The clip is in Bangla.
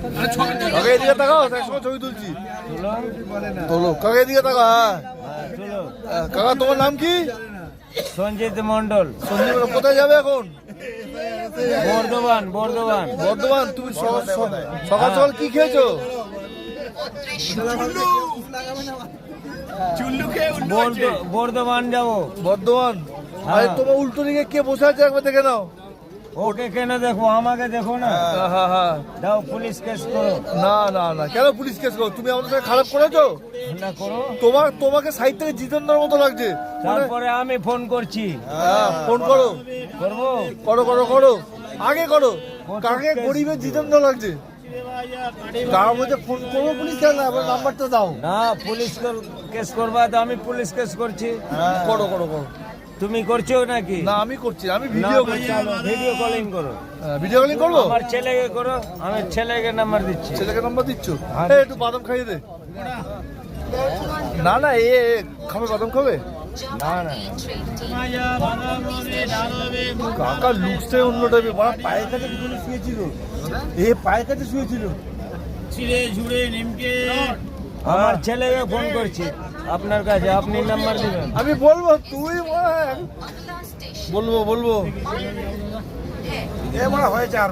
কাকা এদিকে তাকাও, একসঙ্গে ছবি তুলছি। তোলো কাকা এদিকে তাকা। কাকা তোমার নাম কি? সঞ্জিত মন্ডল। সঞ্জীব, কোথায় যাবে এখন? বর্ধমান। বর্ধমান। তুমি সকাল সকাল কি খেয়েছো? বর্ধমান যাবো। বর্ধমান। আরে তোমার উল্টো দিকে কে বসে আছে একবার দেখে নাও। ওকে কেন দেখো, আমাকে দেখো না। হ্যাঁ। দাও পুলিশ কেস করো। না কেন পুলিশ কেস করো? তুমি আমাদের সাথে খারাপ করেছো। না করো। তোমাকে সাইড থেকে জিতেন্দ্রর মতো লাগছে। তারপরে আমি ফোন করছি। ফোন করো। করবো। আগে করো। কাকে গরিবের জিতেন্দ্র লাগছে। তার মধ্যে ফোন করবো পুলিশ কেন? আবার নাম্বারটা দাও। না পুলিশ কেস করবা তো আমি পুলিশ কেস করছি। করো। তুমি করছো নাকি? না আমি করছি, আমি ভিডিও করছি। ভিডিও কলিং করো। ভিডিও কলিং করবো? আমার ছেলেকে করো, আমি ছেলেকে নাম্বার দিচ্ছি। ছেলেকে নাম্বার দিচ্ছ? একটু বাদাম খাইয়ে দে। না এ খাবে, বাদাম খাবে? না কাকা লুকসটাই অন্য টাইপের। পায়ের কাছে শুয়েছিল, পায়ের কাছে শুয়েছিল। আমার ছেলেকে ফোন করছি আপনার কাছে, আপনি নাম্বার দিবেন। আমি বলবো, তুই বলবো হয়েছে আর